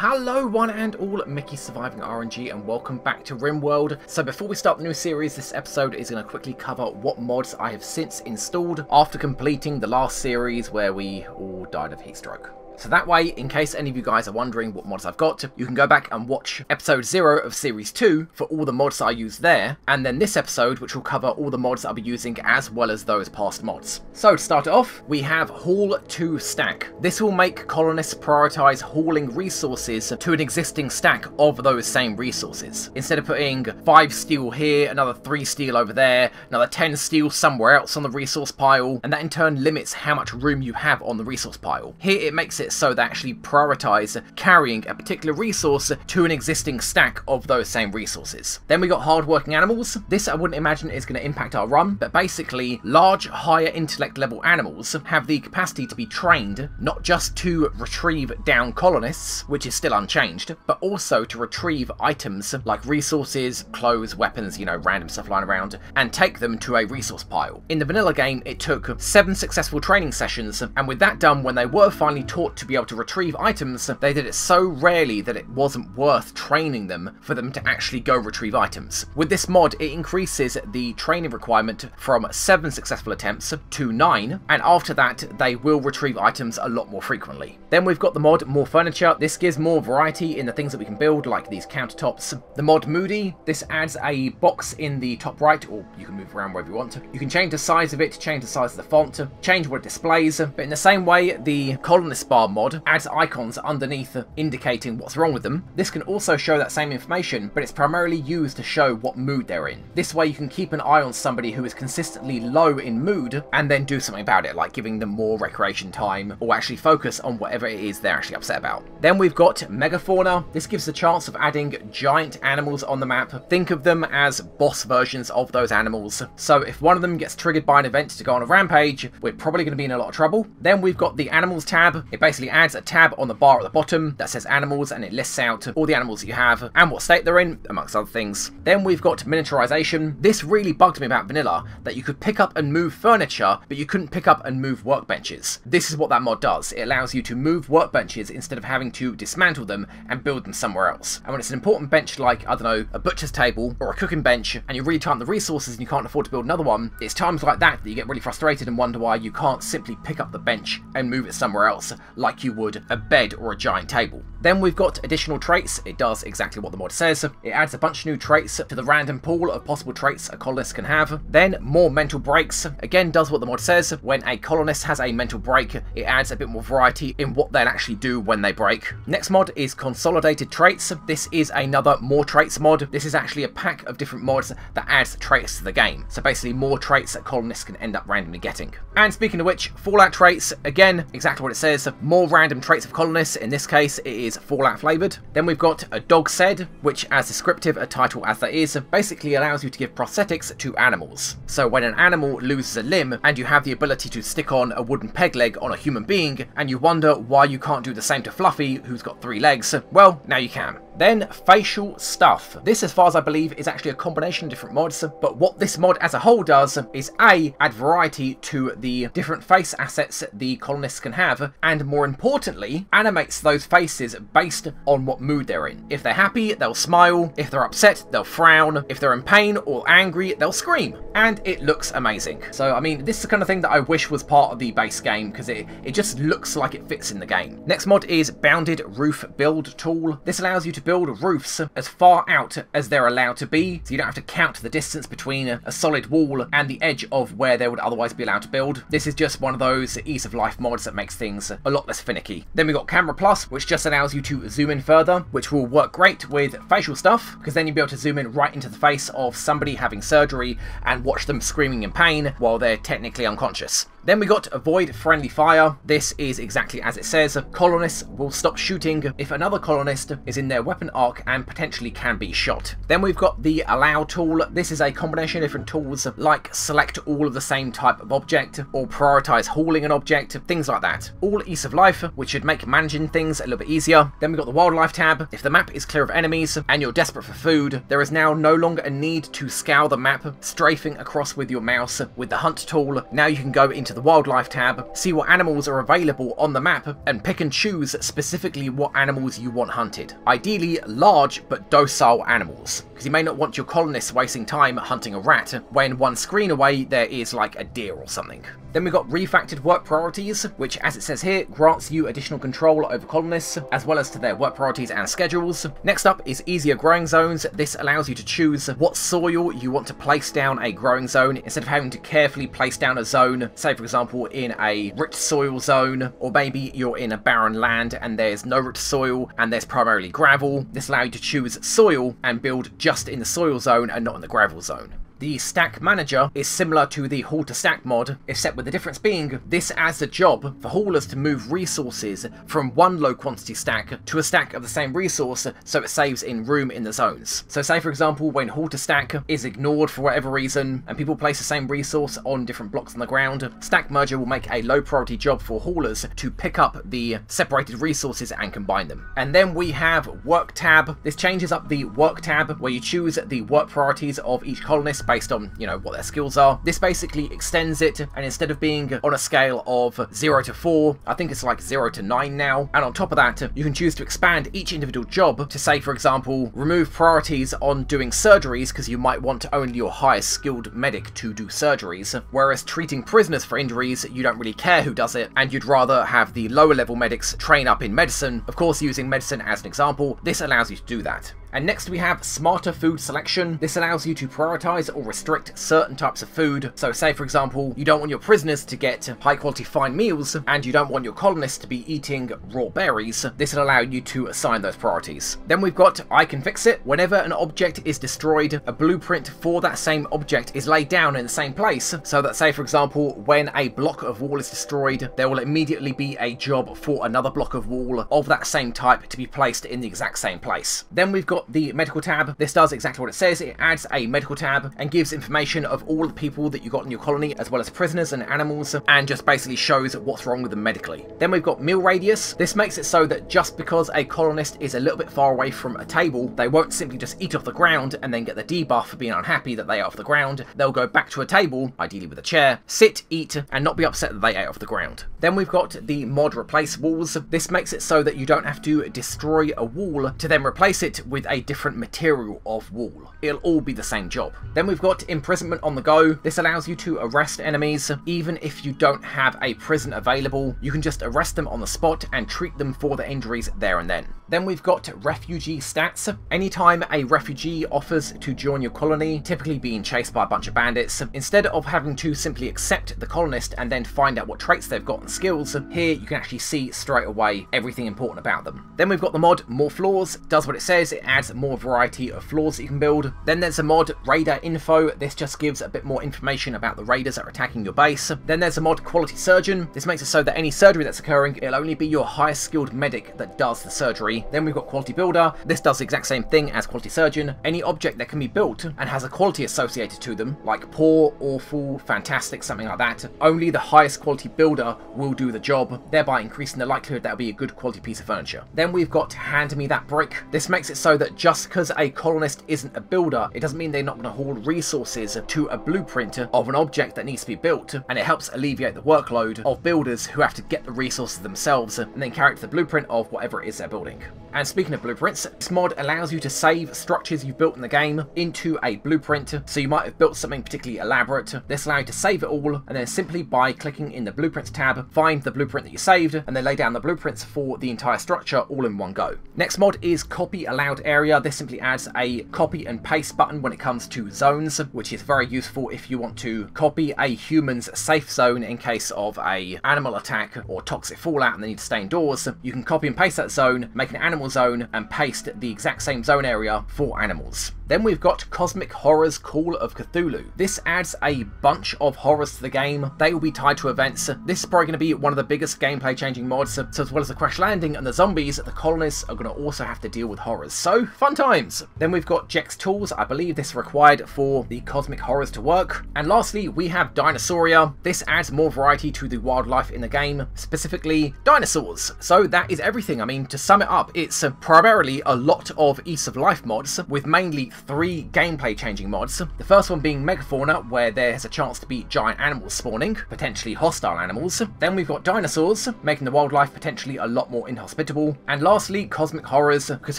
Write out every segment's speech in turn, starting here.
Hello one and all, Mickey Surviving RNG and welcome back to Rimworld. So before we start the new series, this episode is going to quickly cover what mods I have since installed after completing the last series where we all died of heat stroke. So that way, in case any of you guys are wondering what mods I've got, you can go back and watch episode 0 of series 2 for all the mods that I use there, and then this episode which will cover all the mods that I'll be using as well as those past mods. So to start it off, we have Haul to Stack. This will make colonists prioritise hauling resources to an existing stack of those same resources. Instead of putting 5 steel here, another 3 steel over there, another 10 steel somewhere else on the resource pile, and that in turn limits how much room you have on the resource pile. Here it makes it so they actually prioritise carrying a particular resource to an existing stack of those same resources. Then we got hardworking animals. This I wouldn't imagine is going to impact our run, but basically large, higher intellect level animals have the capacity to be trained not just to retrieve down colonists, which is still unchanged, but also to retrieve items like resources, clothes, weapons, you know, random stuff lying around, and take them to a resource pile. In the vanilla game, it took 7 successful training sessions, and with that done, when they were finally taught to be able to retrieve items, they did it so rarely that it wasn't worth training them for them to actually go retrieve items. With this mod, it increases the training requirement from 7 successful attempts to 9, and after that, they will retrieve items a lot more frequently. Then we've got the mod More Furniture. This gives more variety in the things that we can build, like these countertops. The mod Moody, this adds a box in the top right, or you can move around wherever you want. You can change the size of it, change the size of the font, change what it displays, but in the same way, the Colonist Bar mod adds icons underneath indicating what's wrong with them. This can also show that same information, but it's primarily used to show what mood they're in. This way you can keep an eye on somebody who is consistently low in mood and then do something about it, like giving them more recreation time or actually focus on whatever it is they're actually upset about. Then we've got Megafauna. This gives the chance of adding giant animals on the map. Think of them as boss versions of those animals. So if one of them gets triggered by an event to go on a rampage, we're probably going to be in a lot of trouble. Then we've got the Animals tab. It basically adds a tab on the bar at the bottom that says animals, and it lists out all the animals that you have and what state they're in, amongst other things. Then we've got miniaturization. This really bugged me about vanilla, that you could pick up and move furniture, but you couldn't pick up and move workbenches. This is what that mod does. It allows you to move workbenches instead of having to dismantle them and build them somewhere else. And when it's an important bench like, I don't know, a butcher's table or a cooking bench, and you're really tight on the resources and you can't afford to build another one, it's times like that that you get really frustrated and wonder why you can't simply pick up the bench and move it somewhere else like you would a bed or a giant table. Then we've got additional traits. It does exactly what the mod says. It adds a bunch of new traits to the random pool of possible traits a colonist can have. Then more mental breaks. Again, does what the mod says. When a colonist has a mental break, it adds a bit more variety in what they'll actually do when they break. Next mod is consolidated traits. This is another more traits mod. This is actually a pack of different mods that adds traits to the game. So basically more traits that colonists can end up randomly getting. And speaking of which, Fallout traits, again, exactly what it says. More random traits of colonists. In this case, it is Fallout flavoured. Then we've got a dog said, which, as descriptive a title as that is, basically allows you to give prosthetics to animals. So when an animal loses a limb and you have the ability to stick on a wooden peg leg on a human being, and you wonder why you can't do the same to Fluffy, who's got 3 legs, well, now you can. Then facial stuff. This, as far as I believe, is actually a combination of different mods, but what this mod as a whole does is A, add variety to the different face assets the colonists can have, and more importantly, animates those faces based on what mood they're in. If they're happy, they'll smile. If they're upset, they'll frown. If they're in pain or angry, they'll scream. And it looks amazing. So, I mean, this is the kind of thing that I wish was part of the base game, because it just looks like it fits in the game. Next mod is Bounded Roof Build Tool. This allows you to build roofs as far out as they're allowed to be, so you don't have to count the distance between a solid wall and the edge of where they would otherwise be allowed to build. This is just one of those ease of life mods that makes things a lot less finicky. Then we got Camera Plus, which just allows you to zoom in further, which will work great with facial stuff, because then you'll be able to zoom in right into the face of somebody having surgery and watch them screaming in pain while they're technically unconscious. Then we got Avoid Friendly Fire. This is exactly as it says. Colonists will stop shooting if another colonist is in their weapon arc and potentially can be shot. Then we've got the Allow tool. This is a combination of different tools like select all of the same type of object or prioritize hauling an object, things like that. All ease of life, which should make managing things a little bit easier. Then we've got the Wildlife tab. If the map is clear of enemies and you're desperate for food, there is now no longer a need to scour the map, strafing across with your mouse with the Hunt tool. Now you can go into into the wildlife tab, see what animals are available on the map, and pick and choose specifically what animals you want hunted. Ideally large but docile animals, because you may not want your colonists wasting time hunting a rat when one screen away there is like a deer or something. Then we've got refactored work priorities, which, as it says here, grants you additional control over colonists, as well as to their work priorities and schedules. Next up is easier growing zones. This allows you to choose what soil you want to place down a growing zone, instead of having to carefully place down a zone, say for example in a rich soil zone, or maybe you're in a barren land and there's no rich soil and there's primarily gravel. This allows you to choose soil and build just in the soil zone and not in the gravel zone. The stack manager is similar to the haul to stack mod, except with the difference being this adds a job for haulers to move resources from one low quantity stack to a stack of the same resource, so it saves in room in the zones. So say for example when haul to stack is ignored for whatever reason and people place the same resource on different blocks on the ground, stack merger will make a low priority job for haulers to pick up the separated resources and combine them. And then we have work tab. This changes up the work tab where you choose the work priorities of each colonist based on, you know, what their skills are. This basically extends it, and instead of being on a scale of 0 to 4, I think it's like 0 to 9 now. And on top of that, you can choose to expand each individual job to say, for example, remove priorities on doing surgeries because you might want only your highest skilled medic to do surgeries, whereas treating prisoners for injuries, you don't really care who does it, and you'd rather have the lower level medics train up in medicine. Of course, using medicine as an example, this allows you to do that. And next we have smarter food selection. This allows you to prioritize or restrict certain types of food. So say for example, you don't want your prisoners to get high quality fine meals and you don't want your colonists to be eating raw berries. This will allow you to assign those priorities. Then we've got I can fix it. Whenever an object is destroyed, a blueprint for that same object is laid down in the same place, so that say for example, when a block of wall is destroyed, there will immediately be a job for another block of wall of that same type to be placed in the exact same place. Then we've got the medical tab. This does exactly what it says. It adds a medical tab and gives information of all the people that you got in your colony, as well as prisoners and animals, and just basically shows what's wrong with them medically. Then we've got meal radius. This makes it so that just because a colonist is a little bit far away from a table, they won't simply just eat off the ground and then get the debuff for being unhappy that they ate off the ground. They'll go back to a table, ideally with a chair, sit, eat, and not be upset that they ate off the ground. Then we've got the mod replace walls. This makes it so that you don't have to destroy a wall to then replace it with a different material of wall. It'll all be the same job. Then we've got imprisonment on the go. This allows you to arrest enemies. Even if you don't have a prison available, you can just arrest them on the spot and treat them for their injuries there and then. Then we've got refugee stats. Anytime a refugee offers to join your colony, typically being chased by a bunch of bandits, instead of having to simply accept the colonist and then find out what traits they've got and skills, here you can actually see straight away everything important about them. Then we've got the mod More Floors. Does what it says. It adds more variety of floors that you can build. Then there's a mod Raider Info. This just gives a bit more information about the raiders that are attacking your base. Then there's a mod Quality Surgeon. This makes it so that any surgery that's occurring, it'll only be your highest skilled medic that does the surgery. Then we've got Quality Builder. This does the exact same thing as Quality Surgeon. Any object that can be built and has a quality associated to them, like poor, awful, fantastic, something like that, only the highest quality builder will do the job, thereby increasing the likelihood that'll be a good quality piece of furniture. Then we've got Hand Me That Brick. This makes it so that just because a colonist isn't a builder, it doesn't mean they're not going to haul resources to a blueprint of an object that needs to be built, and it helps alleviate the workload of builders who have to get the resources themselves and then carry it to the blueprint of whatever it is they're building. And speaking of blueprints, this mod allows you to save structures you've built in the game into a blueprint. So you might have built something particularly elaborate. This allows you to save it all, and then simply by clicking in the blueprints tab, find the blueprint that you saved, and then lay down the blueprints for the entire structure all in one go. Next mod is Copy Allowed Area. This simply adds a copy and paste button when it comes to zones, which is very useful if you want to copy a human's safe zone in case of a animal attack or toxic fallout and they need to stay indoors. You can copy and paste that zone, make an animal zone, and paste the exact same zone area for animals. Then we've got Cosmic Horrors Call of Cthulhu. This adds a bunch of horrors to the game. They will be tied to events. This is probably going to be one of the biggest gameplay changing mods. So as well as the Crash Landing and the zombies, the colonists are going to also have to deal with horrors. So So, fun times. Then we've got Jex Tools. I believe this is required for the Cosmic Horrors to work. And lastly, we have DINOSAURIA. This adds more variety to the wildlife in the game, specifically dinosaurs. So that is everything. I mean, to sum it up, it's primarily a lot of Ease of Life mods, with mainly 3 gameplay changing mods. The first one being Megafauna, where there's a chance to be giant animals spawning, potentially hostile animals. Then we've got dinosaurs, making the wildlife potentially a lot more inhospitable. And lastly, Cosmic Horrors, because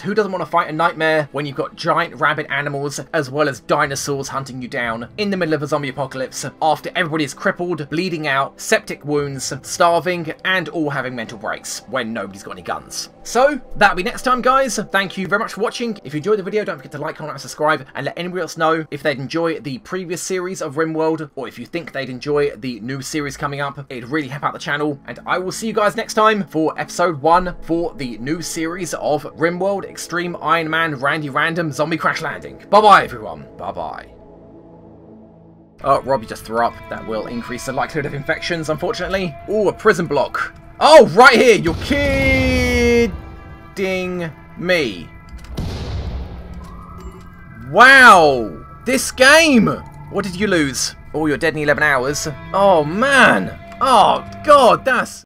who doesn't want to fight a nightmare when you've got giant rabid animals as well as dinosaurs hunting you down in the middle of a zombie apocalypse after everybody is crippled, bleeding out, septic wounds, starving, and all having mental breaks when nobody's got any guns. So, that'll be next time, guys. Thank you very much for watching. If you enjoyed the video, don't forget to like, comment, and subscribe, and let anybody else know if they'd enjoy the previous series of Rimworld, or if you think they'd enjoy the new series coming up. It'd really help out the channel, and I will see you guys next time for episode 1 for the new series of Rimworld Extreme Iron Man Randy Random Zombie Crash Landing. Bye-bye, everyone. Bye-bye. Oh, Robbie just threw up. That will increase the likelihood of infections, unfortunately. Oh, a prison block. Oh, right here. You're kidding me. Wow. This game. What did you lose? Oh, you're dead in 11 hours. Oh, man. Oh, God, that's...